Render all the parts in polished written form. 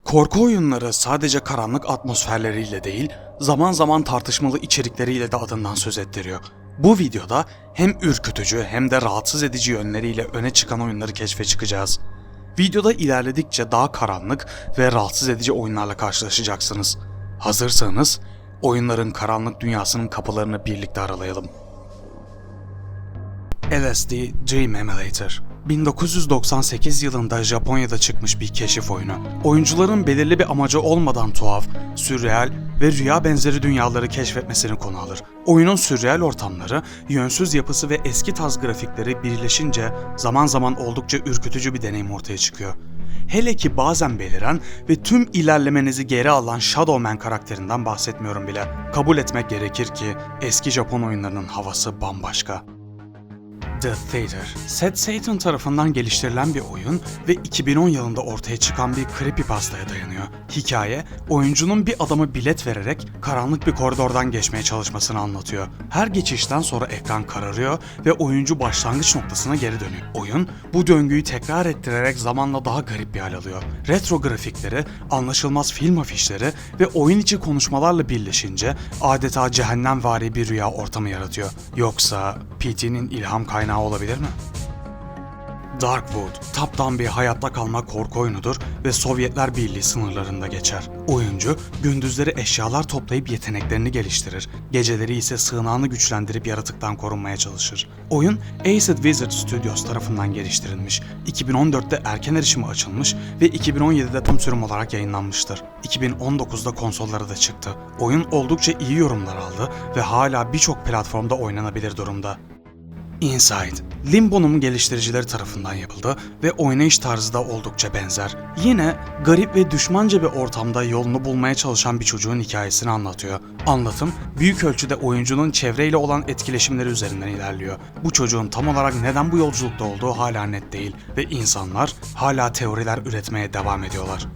Korku oyunları sadece karanlık atmosferleriyle değil, zaman zaman tartışmalı içerikleriyle de adından söz ettiriyor. Bu videoda hem ürkütücü hem de rahatsız edici yönleriyle öne çıkan oyunları keşfe çıkacağız. Videoda ilerledikçe daha karanlık ve rahatsız edici oyunlarla karşılaşacaksınız. Hazırsanız oyunların karanlık dünyasının kapılarını birlikte aralayalım. LSD Dream Emulator 1998 yılında Japonya'da çıkmış bir keşif oyunu. Oyuncuların belirli bir amacı olmadan tuhaf, sürreal ve rüya benzeri dünyaları keşfetmesini konu alır. Oyunun sürreal ortamları, yönsüz yapısı ve eski tarz grafikleri birleşince zaman zaman oldukça ürkütücü bir deneyim ortaya çıkıyor. Hele ki bazen beliren ve tüm ilerlemenizi geri alan Shadow Man karakterinden bahsetmiyorum bile. Kabul etmek gerekir ki eski Japon oyunlarının havası bambaşka. The Theater, Sad Satan tarafından geliştirilen bir oyun ve 2010 yılında ortaya çıkan bir creepypasta'ya dayanıyor. Hikaye, oyuncunun bir adama bilet vererek karanlık bir koridordan geçmeye çalışmasını anlatıyor. Her geçişten sonra ekran kararıyor ve oyuncu başlangıç noktasına geri dönüyor. Oyun, bu döngüyü tekrar ettirerek zamanla daha garip bir hal alıyor. Retro grafikleri, anlaşılmaz film afişleri ve oyun içi konuşmalarla birleşince adeta cehennemvari bir rüya ortamı yaratıyor. Yoksa P.T.'nin ilham kaynağı olabilir mi? Darkwood, taptan bir hayatta kalma korku oyunudur ve Sovyetler Birliği sınırlarında geçer. Oyuncu, gündüzleri eşyalar toplayıp yeteneklerini geliştirir, geceleri ise sığınağını güçlendirip yaratıktan korunmaya çalışır. Oyun, Acid Wizard Studios tarafından geliştirilmiş, 2014'te erken erişime açılmış ve 2017'de tam sürüm olarak yayınlanmıştır. 2019'da konsollara da çıktı. Oyun oldukça iyi yorumlar aldı ve hala birçok platformda oynanabilir durumda. Inside, Limbo'nun geliştiricileri tarafından yapıldı ve oynayış tarzı da oldukça benzer. Yine garip ve düşmanca bir ortamda yolunu bulmaya çalışan bir çocuğun hikayesini anlatıyor. Anlatım, büyük ölçüde oyuncunun çevreyle olan etkileşimleri üzerinden ilerliyor. Bu çocuğun tam olarak neden bu yolculukta olduğu hala net değil ve insanlar hala teoriler üretmeye devam ediyorlar.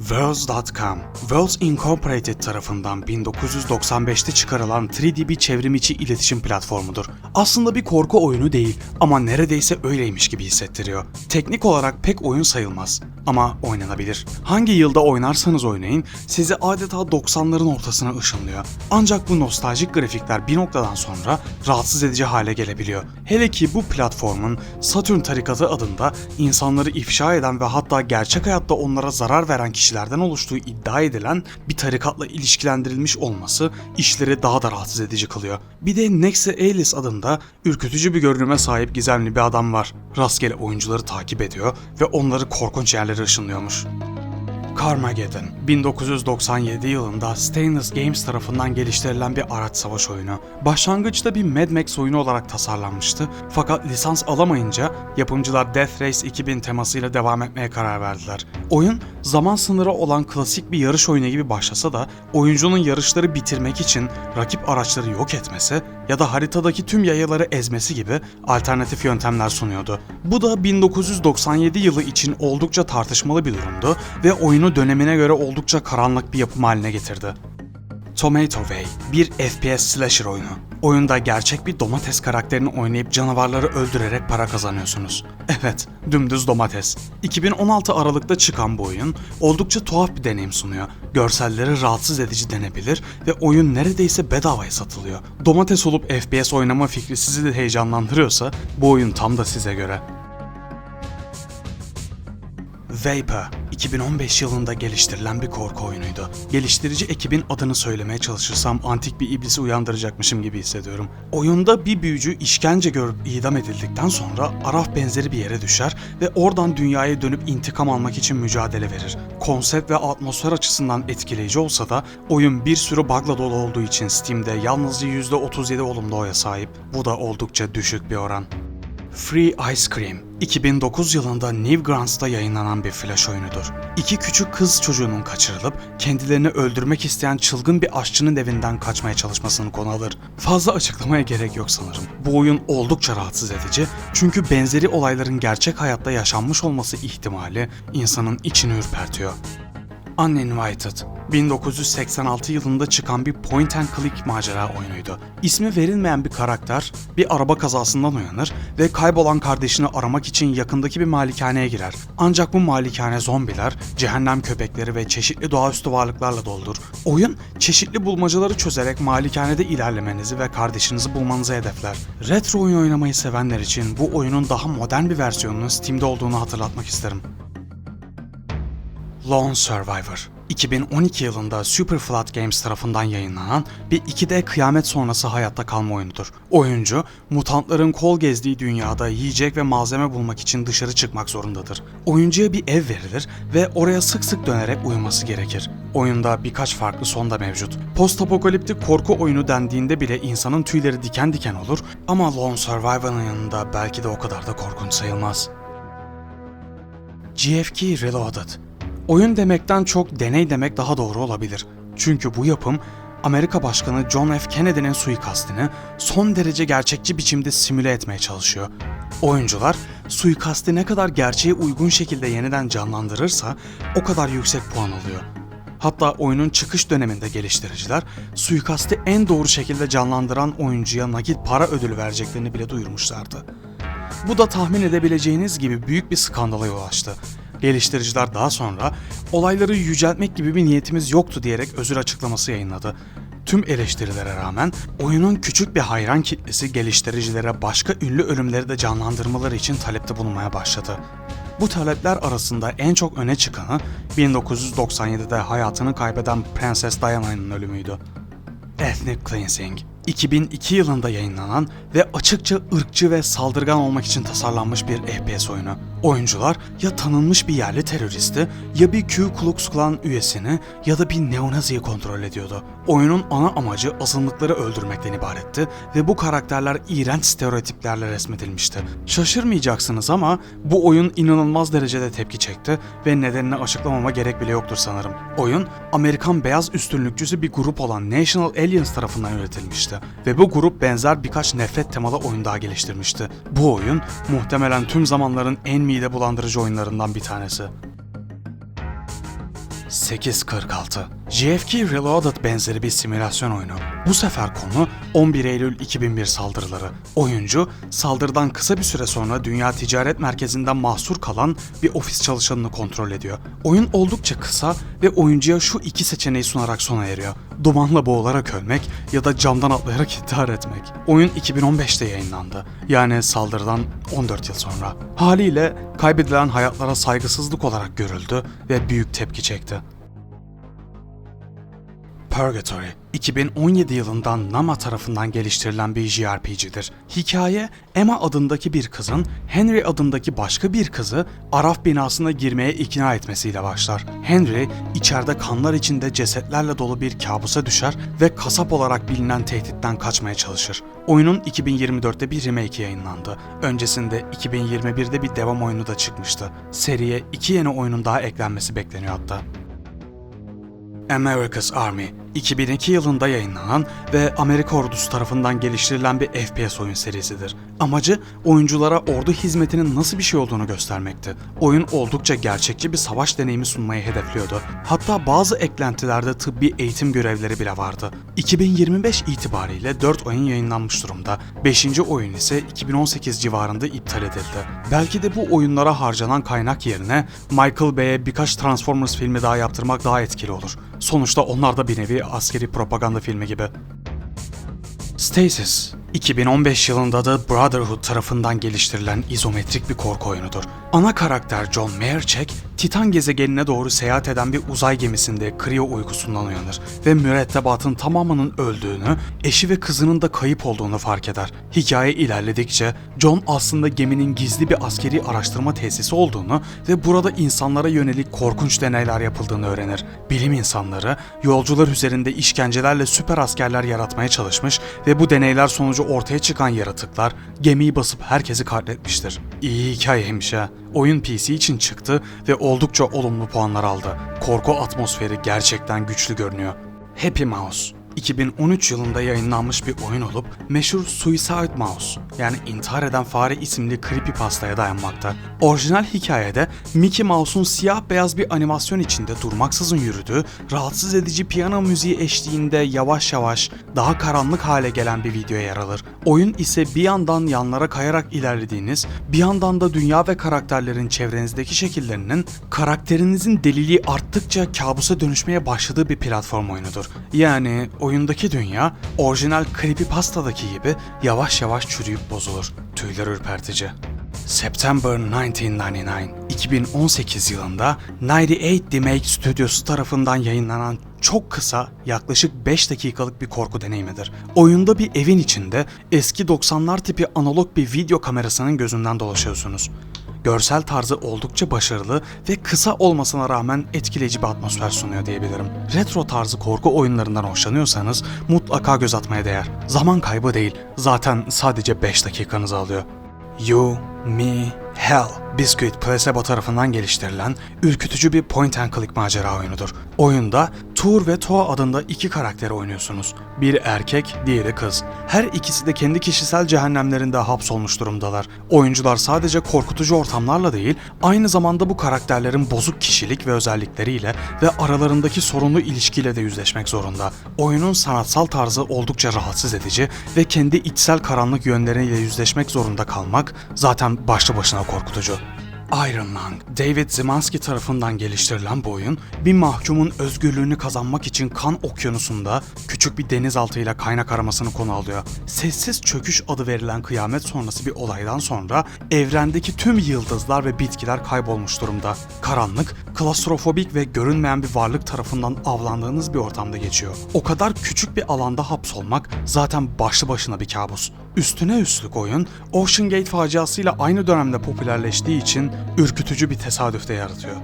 Worlds.com, Worlds Incorporated tarafından 1995'te çıkarılan 3D bir çevrimiçi iletişim platformudur. Aslında bir korku oyunu değil ama neredeyse öyleymiş gibi hissettiriyor. Teknik olarak pek oyun sayılmaz ama oynanabilir. Hangi yılda oynarsanız oynayın sizi adeta 90'ların ortasına ışınlıyor. Ancak bu nostaljik grafikler bir noktadan sonra rahatsız edici hale gelebiliyor. Hele ki bu platformun Saturn tarikatı adında insanları ifşa eden ve hatta gerçek hayatta onlara zarar veren kişilerden oluştuğu iddia edilen bir tarikatla ilişkilendirilmiş olması işleri daha da rahatsız edici kılıyor. Bir de Nexe Alice adında ürkütücü bir görünüme sahip gizemli bir adam var. Rastgele oyuncuları takip ediyor ve onları korkunç yerlere ışınlıyormuş. Carmageddon, 1997 yılında Stainless Games tarafından geliştirilen bir araç savaş oyunu. Başlangıçta bir Mad Max oyunu olarak tasarlanmıştı fakat lisans alamayınca yapımcılar Death Race 2000 temasıyla devam etmeye karar verdiler. Oyun, zaman sınırı olan klasik bir yarış oyunu gibi başlasa da oyuncunun yarışları bitirmek için rakip araçları yok etmesi ya da haritadaki tüm yayaları ezmesi gibi alternatif yöntemler sunuyordu. Bu da 1997 yılı için oldukça tartışmalı bir durumdu ve oyunu dönemine göre oldukça karanlık bir yapım haline getirdi. Tomato Way, bir FPS slasher oyunu. Oyunda gerçek bir domates karakterini oynayıp canavarları öldürerek para kazanıyorsunuz. Evet, dümdüz domates. 2016 Aralık'ta çıkan bu oyun oldukça tuhaf bir deneyim sunuyor. Görselleri rahatsız edici denebilir ve oyun neredeyse bedavaya satılıyor. Domates olup FPS oynama fikri sizi de heyecanlandırıyorsa bu oyun tam da size göre. Vapor, 2015 yılında geliştirilen bir korku oyunuydu. Geliştirici ekibin adını söylemeye çalışırsam antik bir iblisi uyandıracakmışım gibi hissediyorum. Oyunda bir büyücü işkence görüp idam edildikten sonra Araf benzeri bir yere düşer ve oradan dünyaya dönüp intikam almak için mücadele verir. Konsept ve atmosfer açısından etkileyici olsa da oyun bir sürü bug'la dolu olduğu için Steam'de yalnızca %37 olumlu oya sahip. Bu da oldukça düşük bir oran. Free Ice Cream, 2009 yılında Newgrounds'ta yayınlanan bir flash oyunudur. İki küçük kız çocuğunun kaçırılıp kendilerini öldürmek isteyen çılgın bir aşçının evinden kaçmaya çalışmasını konu alır. Fazla açıklamaya gerek yok sanırım. Bu oyun oldukça rahatsız edici çünkü benzeri olayların gerçek hayatta yaşanmış olması ihtimali insanın içini ürpertiyor. Uninvited, 1986 yılında çıkan bir point and click macera oyunuydu. İsmi verilmeyen bir karakter bir araba kazasından uyanır ve kaybolan kardeşini aramak için yakındaki bir malikaneye girer. Ancak bu malikane zombiler, cehennem köpekleri ve çeşitli doğaüstü varlıklarla doludur. Oyun, çeşitli bulmacaları çözerek malikanede ilerlemenizi ve kardeşinizi bulmanızı hedefler. Retro oyun oynamayı sevenler için bu oyunun daha modern bir versiyonunun Steam'de olduğunu hatırlatmak isterim. Lone Survivor, 2012 yılında Superflat Games tarafından yayınlanan bir 2D kıyamet sonrası hayatta kalma oyunudur. Oyuncu, mutantların kol gezdiği dünyada yiyecek ve malzeme bulmak için dışarı çıkmak zorundadır. Oyuncuya bir ev verilir ve oraya sık sık dönerek uyuması gerekir. Oyunda birkaç farklı son da mevcut. Post-apokaliptik korku oyunu dendiğinde bile insanın tüyleri diken diken olur ama Lone Survivor'ın yanında belki de o kadar da korkunç sayılmaz. GFK Reloaded. Oyun demekten çok deney demek daha doğru olabilir. Çünkü bu yapım Amerika Başkanı John F. Kennedy'nin suikastini son derece gerçekçi biçimde simüle etmeye çalışıyor. Oyuncular suikasti ne kadar gerçeğe uygun şekilde yeniden canlandırırsa o kadar yüksek puan alıyor. Hatta oyunun çıkış döneminde geliştiriciler suikasti en doğru şekilde canlandıran oyuncuya nakit para ödülü vereceklerini bile duyurmuşlardı. Bu da tahmin edebileceğiniz gibi büyük bir skandala yol açtı. Geliştiriciler daha sonra olayları yüceltmek gibi bir niyetimiz yoktu diyerek özür açıklaması yayınladı. Tüm eleştirilere rağmen oyunun küçük bir hayran kitlesi geliştiricilere başka ünlü ölümleri de canlandırmaları için talepte bulunmaya başladı. Bu talepler arasında en çok öne çıkanı 1997'de hayatını kaybeden Prenses Diana'nın ölümüydü. Ethnic Cleansing, 2002 yılında yayınlanan ve açıkça ırkçı ve saldırgan olmak için tasarlanmış bir FPS oyunu. Oyuncular ya tanınmış bir yerli teröristi, ya bir Ku Klux Klan üyesini ya da bir neonaziyi kontrol ediyordu. Oyunun ana amacı azınlıkları öldürmekten ibaretti ve bu karakterler iğrenç stereotiplerle resmedilmişti. Şaşırmayacaksınız ama bu oyun inanılmaz derecede tepki çekti ve nedenini açıklamama gerek bile yoktur sanırım. Oyun, Amerikan beyaz üstünlükçüsü bir grup olan National Aliens tarafından yönetilmişti ve bu grup benzer birkaç nefret temalı oyun daha geliştirmişti. Bu oyun muhtemelen tüm zamanların en mide bulandırıcı oyunlarından bir tanesi. 846. GFK Reloaded benzeri bir simülasyon oyunu. Bu sefer konu 11 Eylül 2001 saldırıları. Oyuncu, saldırıdan kısa bir süre sonra Dünya Ticaret Merkezi'nden mahsur kalan bir ofis çalışanını kontrol ediyor. Oyun oldukça kısa ve oyuncuya şu iki seçeneği sunarak sona eriyor. Dumanla boğularak ölmek ya da camdan atlayarak intihar etmek. Oyun 2015'te yayınlandı. Yani saldırıdan 14 yıl sonra. Haliyle kaybedilen hayatlara saygısızlık olarak görüldü ve büyük tepki çekti. Purgatory, 2017 yılında Nama tarafından geliştirilen bir JRPG'dir. Hikaye, Emma adındaki bir kızın Henry adındaki başka bir kızı Araf binasına girmeye ikna etmesiyle başlar. Henry, içeride kanlar içinde cesetlerle dolu bir kabusa düşer ve kasap olarak bilinen tehditten kaçmaya çalışır. Oyunun 2024'te bir remake yayınlandı. Öncesinde 2021'de bir devam oyunu da çıkmıştı. Seriye 2 yeni oyunun daha eklenmesi bekleniyor hatta. America's Army, 2002 yılında yayınlanan ve Amerika ordusu tarafından geliştirilen bir FPS oyun serisidir. Amacı oyunculara ordu hizmetinin nasıl bir şey olduğunu göstermekti. Oyun oldukça gerçekçi bir savaş deneyimi sunmayı hedefliyordu. Hatta bazı eklentilerde tıbbi eğitim görevleri bile vardı. 2025 itibariyle 4 oyun yayınlanmış durumda. 5. oyun ise 2018 civarında iptal edildi. Belki de bu oyunlara harcanan kaynak yerine Michael Bay'e birkaç Transformers filmi daha yaptırmak daha etkili olur. Sonuçta onlar da bir nevi askeri propaganda filmi gibi. Stasis, 2015 yılında da Brotherhood tarafından geliştirilen izometrik bir korku oyunudur. Ana karakter John Mayerchek, Titan gezegenine doğru seyahat eden bir uzay gemisinde kriyo uykusundan uyanır ve mürettebatın tamamının öldüğünü, eşi ve kızının da kayıp olduğunu fark eder. Hikaye ilerledikçe John aslında geminin gizli bir askeri araştırma tesisi olduğunu ve burada insanlara yönelik korkunç deneyler yapıldığını öğrenir. Bilim insanları yolcular üzerinde işkencelerle süper askerler yaratmaya çalışmış ve bu deneyler sonucu ortaya çıkan yaratıklar gemiyi basıp herkesi katletmiştir. İyi hikayeymiş ha. Oyun PC için çıktı ve oldukça olumlu puanlar aldı. Korku atmosferi gerçekten güçlü görünüyor. Happy Mouse, 2013 yılında yayınlanmış bir oyun olup meşhur Suicide Mouse yani intihar eden fare isimli creepypasta'ya dayanmakta. Orijinal hikayede Mickey Mouse'un siyah beyaz bir animasyon içinde durmaksızın yürüdüğü, rahatsız edici piyano müziği eşliğinde yavaş yavaş daha karanlık hale gelen bir video yer alır. Oyun ise bir yandan yanlara kayarak ilerlediğiniz, bir yandan da dünya ve karakterlerin çevrenizdeki şekillerinin karakterinizin deliliği arttıkça kabusa dönüşmeye başladığı bir platform oyunudur. Yani oyundaki dünya orijinal creepypasta'daki gibi yavaş yavaş çürüyüp bozulur. Tüyler ürpertici. September 1999, 2018 yılında 98 Demake Studios tarafından yayınlanan çok kısa, yaklaşık 5 dakikalık bir korku deneyimidir. Oyunda bir evin içinde eski 90'lar tipi analog bir video kamerasının gözünden dolaşıyorsunuz. Görsel tarzı oldukça başarılı ve kısa olmasına rağmen etkileyici bir atmosfer sunuyor diyebilirim. Retro tarzı korku oyunlarından hoşlanıyorsanız mutlaka göz atmaya değer. Zaman kaybı değil, zaten sadece 5 dakikanızı alıyor. You, Me, Hell, Biscuit Placebo tarafından geliştirilen ürkütücü bir point and click macera oyunudur. Oyunda Tur ve Toa adında iki karakteri oynuyorsunuz. Biri erkek, diğeri kız. Her ikisi de kendi kişisel cehennemlerinde hapsolmuş durumdalar. Oyuncular sadece korkutucu ortamlarla değil, aynı zamanda bu karakterlerin bozuk kişilik ve özellikleriyle ve aralarındaki sorunlu ilişkiyle de yüzleşmek zorunda. Oyunun sanatsal tarzı oldukça rahatsız edici ve kendi içsel karanlık yönleriyle yüzleşmek zorunda kalmak zaten başlı başına korkutucu. Iron Lung, David Zimanski tarafından geliştirilen bu oyun, bir mahkumun özgürlüğünü kazanmak için kan okyanusunda küçük bir denizaltıyla kaynak aramasını konu alıyor. Sessiz çöküş adı verilen kıyamet sonrası bir olaydan sonra evrendeki tüm yıldızlar ve bitkiler kaybolmuş durumda. Karanlık, klostrofobik ve görünmeyen bir varlık tarafından avlandığınız bir ortamda geçiyor. O kadar küçük bir alanda hapsolmak zaten başlı başına bir kabus. Üstüne üstlük oyun, Ocean Gate faciasıyla aynı dönemde popülerleştiği için ürkütücü bir tesadüf de yaratıyor.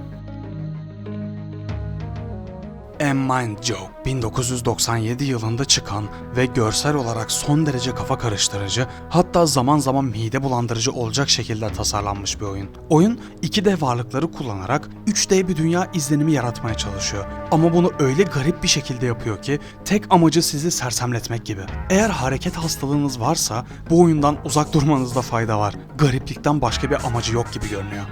A Mind Joke, 1997 yılında çıkan ve görsel olarak son derece kafa karıştırıcı, hatta zaman zaman mide bulandırıcı olacak şekilde tasarlanmış bir oyun. Oyun, 2D varlıkları kullanarak 3D bir dünya izlenimi yaratmaya çalışıyor. Ama bunu öyle garip bir şekilde yapıyor ki tek amacı sizi sersemletmek gibi. Eğer hareket hastalığınız varsa bu oyundan uzak durmanızda fayda var. Gariplikten başka bir amacı yok gibi görünüyor.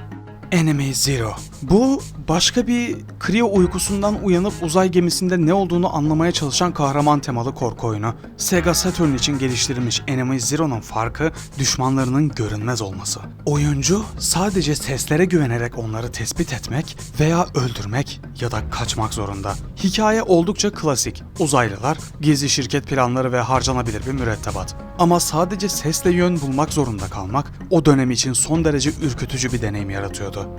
Enemy Zero. Bu başka bir kriyo uykusundan uyanıp uzay gemisinde ne olduğunu anlamaya çalışan kahraman temalı korku oyunu. Sega Saturn için geliştirilmiş Enemy Zero'nun farkı düşmanlarının görünmez olması. Oyuncu sadece seslere güvenerek onları tespit etmek veya öldürmek ya da kaçmak zorunda. Hikaye oldukça klasik. Uzaylılar, gizli şirket planları ve harcanabilir bir mürettebat. Ama sadece sesle yön bulmak zorunda kalmak o dönem için son derece ürkütücü bir deneyim yaratıyordu.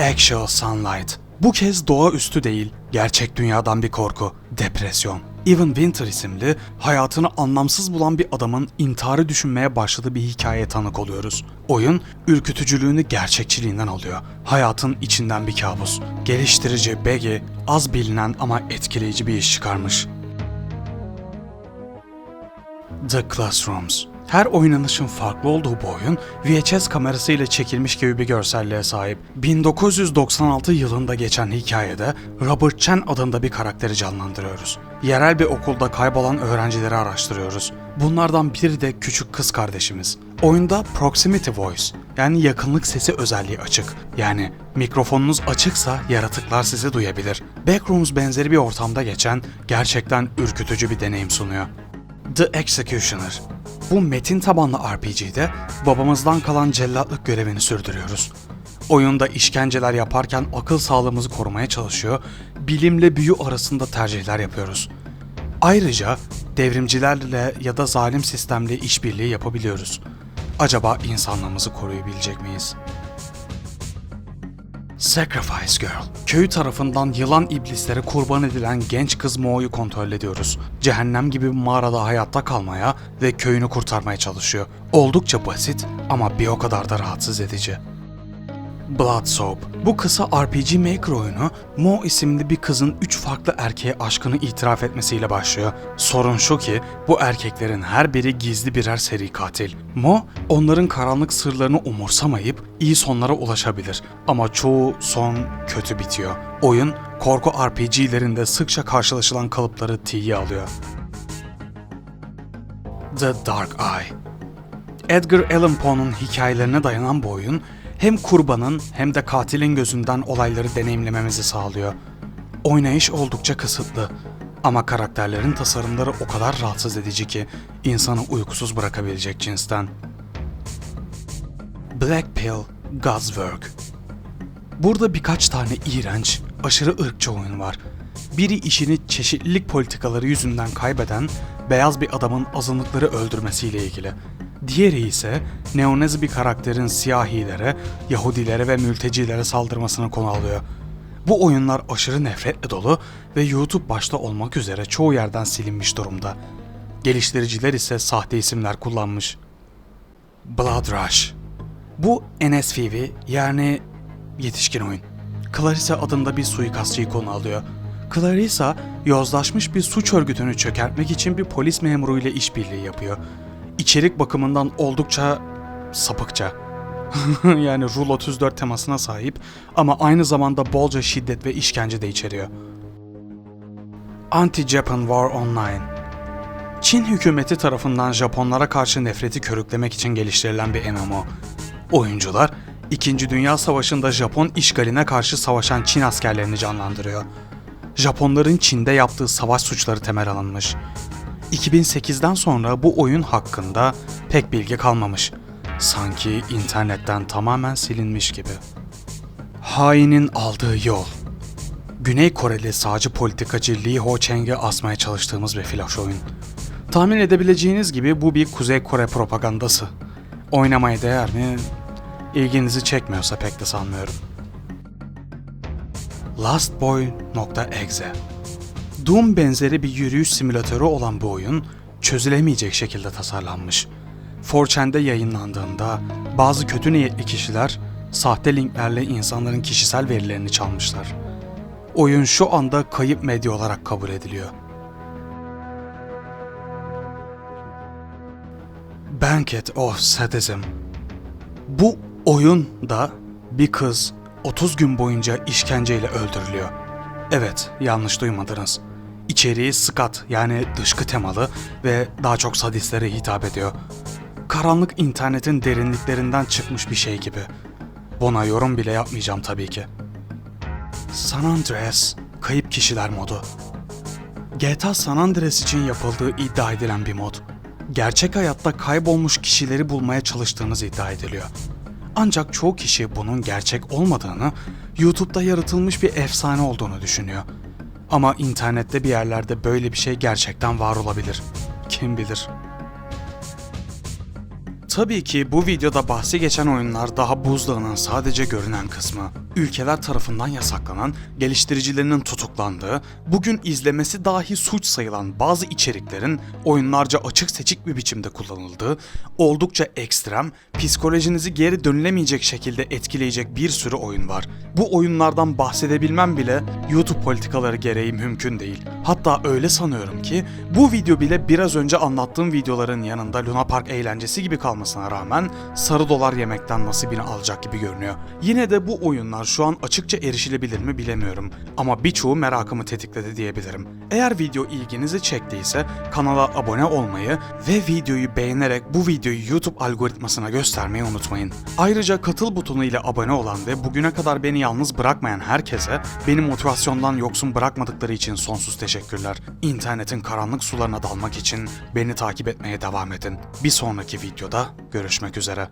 Actual Sunlight. Bu kez doğaüstü değil, gerçek dünyadan bir korku, depresyon. Evan Winter isimli, hayatını anlamsız bulan bir adamın intiharı düşünmeye başladığı bir hikayeye tanık oluyoruz. Oyun, ürkütücülüğünü gerçekçiliğinden alıyor. Hayatın içinden bir kabus. Geliştirici Beggy, az bilinen ama etkileyici bir iş çıkarmış. The Classrooms. Her oynanışın farklı olduğu bu oyun, VHS kamerasıyla çekilmiş gibi bir görselliğe sahip. 1996 yılında geçen hikayede Robert Chen adında bir karakteri canlandırıyoruz. Yerel bir okulda kaybolan öğrencileri araştırıyoruz. Bunlardan biri de küçük kız kardeşimiz. Oyunda Proximity Voice yani yakınlık sesi özelliği açık. Yani mikrofonunuz açıksa yaratıklar sizi duyabilir. Backrooms benzeri bir ortamda geçen gerçekten ürkütücü bir deneyim sunuyor. The Executioner. Bu metin tabanlı RPG'de babamızdan kalan cellatlık görevini sürdürüyoruz. Oyunda işkenceler yaparken akıl sağlığımızı korumaya çalışıyor, bilimle büyü arasında tercihler yapıyoruz. Ayrıca devrimcilerle ya da zalim sistemle işbirliği yapabiliyoruz. Acaba insanlığımızı koruyabilecek miyiz? Sacrifice Girl. Köy tarafından yılan iblislere kurban edilen genç kız Mo'yu kontrol ediyoruz. Cehennem gibi bir mağarada hayatta kalmaya ve köyünü kurtarmaya çalışıyor. Oldukça basit ama bir o kadar da rahatsız edici. Blood Soap. Bu kısa RPG Maker oyunu Mo isimli bir kızın 3 farklı erkeğe aşkını itiraf etmesiyle başlıyor. Sorun şu ki bu erkeklerin her biri gizli birer seri katil. Mo onların karanlık sırlarını umursamayıp iyi sonlara ulaşabilir ama çoğu son kötü bitiyor. Oyun, korku RPG'lerinde sıkça karşılaşılan kalıpları tiye alıyor. The Dark Eye. Edgar Allan Poe'nun hikayelerine dayanan bu oyun, hem kurbanın hem de katilin gözünden olayları deneyimlememizi sağlıyor. Oynayış oldukça kısıtlı ama karakterlerin tasarımları o kadar rahatsız edici ki insanı uykusuz bırakabilecek cinsten. Black Pill, God's Work. Burada birkaç tane iğrenç, aşırı ırkçı oyun var. Biri işini çeşitlilik politikaları yüzünden kaybeden beyaz bir adamın azınlıkları öldürmesiyle ilgili. Diğeri ise neonazi bir karakterin siyahilere, Yahudilere ve mültecilere saldırmasını konu alıyor. Bu oyunlar aşırı nefretle dolu ve YouTube başta olmak üzere çoğu yerden silinmiş durumda. Geliştiriciler ise sahte isimler kullanmış. Blood Rush. Bu NSFW yani yetişkin oyun. Clarissa adında bir suikastçıyı konu alıyor. Clarissa, yozlaşmış bir suç örgütünü çökertmek için bir polis memuru ile işbirliği yapıyor. İçerik bakımından oldukça sapıkça. Yani Rule 34 temasına sahip ama aynı zamanda bolca şiddet ve işkence de içeriyor. Anti-Japan War Online. Çin hükümeti tarafından Japonlara karşı nefreti körüklemek için geliştirilen bir MMO. Oyuncular, 2. Dünya Savaşı'nda Japon işgaline karşı savaşan Çin askerlerini canlandırıyor. Japonların Çin'de yaptığı savaş suçları temel alınmış. 2008'den sonra bu oyun hakkında pek bilgi kalmamış. Sanki internetten tamamen silinmiş gibi. Hainin aldığı yol. Güney Koreli sağcı politikacı Lee Ho-chang'i asmaya çalıştığımız bir flash oyun. Tahmin edebileceğiniz gibi bu bir Kuzey Kore propagandası. Oynamaya değer mi? İlginizi çekmiyorsa pek de sanmıyorum. Lastboy.exe. Doom benzeri bir yürüyüş simülatörü olan bu oyun çözülemeyecek şekilde tasarlanmış. 4chan'de yayınlandığında bazı kötü niyetli kişiler sahte linklerle insanların kişisel verilerini çalmışlar. Oyun şu anda kayıp medya olarak kabul ediliyor. Banquet of Sadism. Bu oyunda bir kız 30 gün boyunca işkenceyle öldürülüyor. Evet, yanlış duymadınız. İçeriği skat yani dışkı temalı ve daha çok sadistlere hitap ediyor. Karanlık internetin derinliklerinden çıkmış bir şey gibi. Buna yorum bile yapmayacağım tabii ki. San Andreas, kayıp kişiler modu. GTA San Andreas için yapıldığı iddia edilen bir mod. Gerçek hayatta kaybolmuş kişileri bulmaya çalıştığınız iddia ediliyor. Ancak çoğu kişi bunun gerçek olmadığını, YouTube'da yaratılmış bir efsane olduğunu düşünüyor. Ama internette bir yerlerde böyle bir şey gerçekten var olabilir. Kim bilir? Tabii ki bu videoda bahsi geçen oyunlar daha buzdağının sadece görünen kısmı. Ülkeler tarafından yasaklanan, geliştiricilerinin tutuklandığı, bugün izlemesi dahi suç sayılan bazı içeriklerin oyunlarca açık seçik bir biçimde kullanıldığı, oldukça ekstrem, psikolojinizi geri dönülemeyecek şekilde etkileyecek bir sürü oyun var. Bu oyunlardan bahsedebilmem bile YouTube politikaları gereği mümkün değil. Hatta öyle sanıyorum ki bu video bile biraz önce anlattığım videoların yanında Luna Park eğlencesi gibi kalmasına rağmen sarı dolar yemekten nasibini alacak gibi görünüyor. Yine de bu oyunlar şu an açıkça erişilebilir mi bilemiyorum ama birçoğu merakımı tetikledi diyebilirim. Eğer video ilginizi çektiyse kanala abone olmayı ve videoyu beğenerek bu videoyu YouTube algoritmasına göstermeyi unutmayın. Ayrıca katıl butonu ile abone olan ve bugüne kadar beni yalnız bırakmayan herkese beni motivasyondan yoksun bırakmadıkları için sonsuz teşekkürler. İnternetin karanlık sularına dalmak için beni takip etmeye devam edin. Bir sonraki videoda görüşmek üzere.